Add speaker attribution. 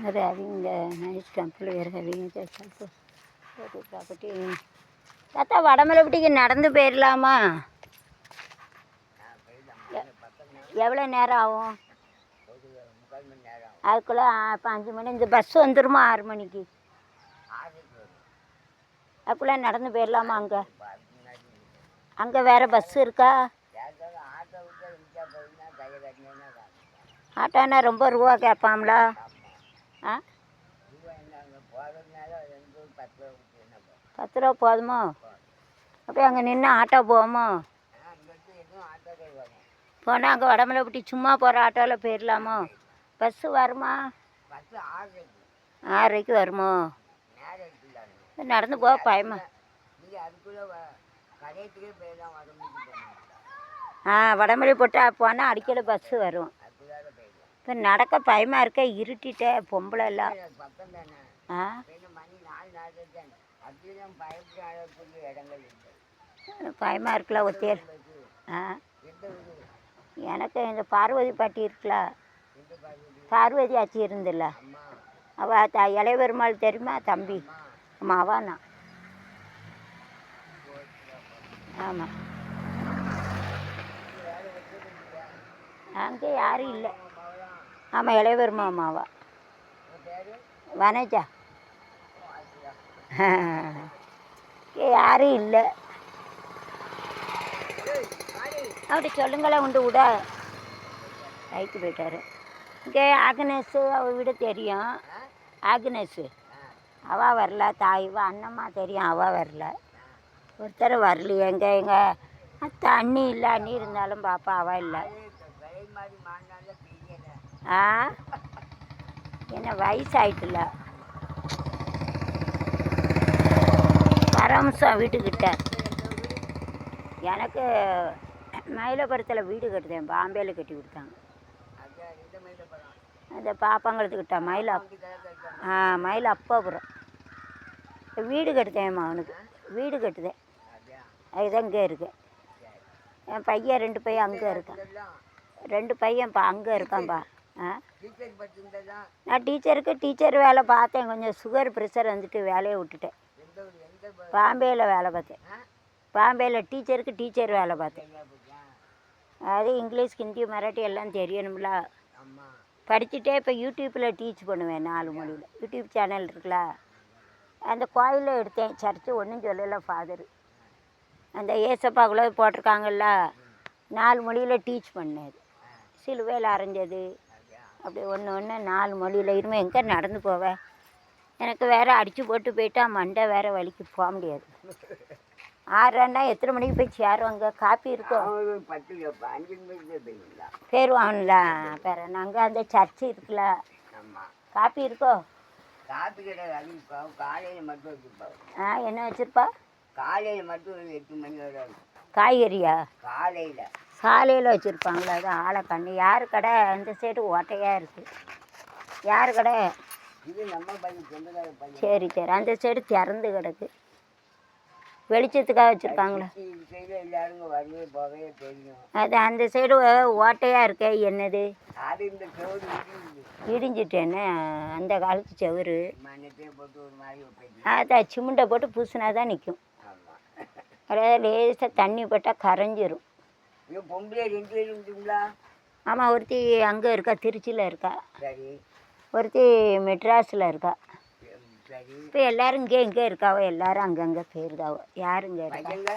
Speaker 1: अरे अविंग NAT complete अविंग property தாத்தா வடமலைப்பட்டிக்கு நடந்து போயிடலாமா? எவ்வளோ நேரம் ஆகும்? அதுக்குள்ளே இப்போ 5 மணி இந்த பஸ் வந்துடுமா 6 மணிக்கு? அதுக்குள்ளே நடந்து போயிடலாமா? அங்கே வேறு பஸ் இருக்கா? ஆட்டோனா ரொம்ப ரூபா கேட்பாங்களா? ஆ 10 ரூபா போதுமோ? அப்போ அங்கே நின்று ஆட்டோ போவோமோ? போனால் அங்கே வடமலைப்பட்டி சும்மா போகிற ஆட்டோவில் போயிடலாமோ? பஸ்ஸு வருமா? 6:30க்கு வருமோ? நடந்து போக பயமா? வடமலை போட்டு போனால் அடிக்கடி பஸ்ஸு வரும். இப்போ நடக்க பயமாக இருக்க, இருட்டிட்டே பொம்பளை எல்லாம். பயமாக இருக்குல்ல ஒத்தையர். எனக்கு இந்த பார்வதி பாட்டி இருக்குல்ல, பார்வதி ஆச்சி இருந்தில்ல, அவள் இளைய பெருமாள் தெரியுமா? தம்பி. ஆமாம், அவாண்ணா. ஆமாம், அங்கே யாரும் இல்லை. ஆமாம், இளைய பெருமாள் அம்மாவா வனஜா. யாரும் இல்லை. அப்படி சொல்லுங்களேன். உண்டு விட ரைட்டு போயிட்டாரு. இங்கே ஆக்னேஸு அவள் விட தெரியும். ஆக்னேஸு அவள் வரல. தாய்வா அண்ணம்மா தெரியும், அவள் வரல. ஒருத்தர் வரலையே. எங்கள் அண்ணி இல்லை. அண்ணி இருந்தாலும் பாப்பா அவள் இல்லை. என்ன வயசாயிட்டுல. பரமசம் வீட்டுக்கிட்ட எனக்கு மயிலபுரத்தில் வீடு கட்டுதேன். பாம்பேயில் கட்டி கொடுத்தாங்க. அந்த பாப்பாங்களுக்கிட்ட மயில் அப்பாபுரம் வீடு கட்டுதேன்மா. அவனுக்கு வீடு கட்டுதேன். அதுதான் இங்கே இருக்கேன். என் பையன் 2 பையன் அங்கே இருக்கான். 2 பையன் அங்கே இருக்கான்பா. நான் டீச்சர் வேலை பார்த்தேன். கொஞ்சம் சுகர் ப்ரெஷர் வந்துட்டு வேலையை விட்டுட்டேன். பாம்பேயில் வேலை பார்த்தேன். பாம்பேயில் டீச்சர் வேலை பார்த்தேன். அது இங்கிலீஷ், ஹிந்தி, மராட்டி எல்லாம் தெரியணும்ல. படிச்சுட்டே இப்போ யூடியூப்பில் டீச் பண்ணுவேன் 4 மொழியில். யூடியூப் சேனல் இருக்குல்ல, அந்த கோயிலில் எடுத்தேன். சர்ச்சு ஒன்றும் சொல்லலை ஃபாதரு. அந்த ஏசப்பாக்குள்ளே போட்டிருக்காங்கல்ல, 4 மொழியில் டீச் பண்ணது. சிலுவையில் அரைஞ்சது அப்படி ஒன்று 4 மொழியில். இருமே எங்கே நடந்து போவேன்? எனக்கு வேறு அடித்து போட்டு போயிட்டா மண்டை வேறு வலிக்கு போக முடியாது. 6:30 எத்தனை மணிக்கு போய் சேருவாங்க? காப்பி இருக்கும். பேருவான்ல பேர நாங்கள் அந்த சர்ச்சு இருக்குல்ல, காப்பி இருக்கோ? என்ன வச்சுருப்பா? காலையில் மட்டும் 8 மணி வரை. காய்கறியா? காலையில் வச்சுருப்பாங்களா? அது ஆளை கண்ணு. யார் கடை? அந்த சைடு ஓட்டையாக இருக்குது. யார் கடை? சரி, அந்த சைடு திறந்து கிடக்கு. வெளிச்சத்துக்காக வச்சுருப்பாங்களா? அது அந்த சைடு ஓட்டையாக இருக்கே. என்னது? இடிஞ்சிட்டேன்னு அந்த காலத்து செவரு. அதான் சிமெண்டை போட்டு பூசினா தான் நிற்கும். அதாவது லேசாக தண்ணி போட்டால் கரைஞ்சிரும். ஆமாம், ஒருத்தி அங்கே இருக்கா, திருச்சியில் இருக்கா. ஒருத்தி மெட்ராஸில் இருக்கா. இப்போ எல்லோரும் இங்கே இருக்காவோ. எல்லோரும் அங்கங்கே போயிருக்காவோ. யாருங்க இருக்கா?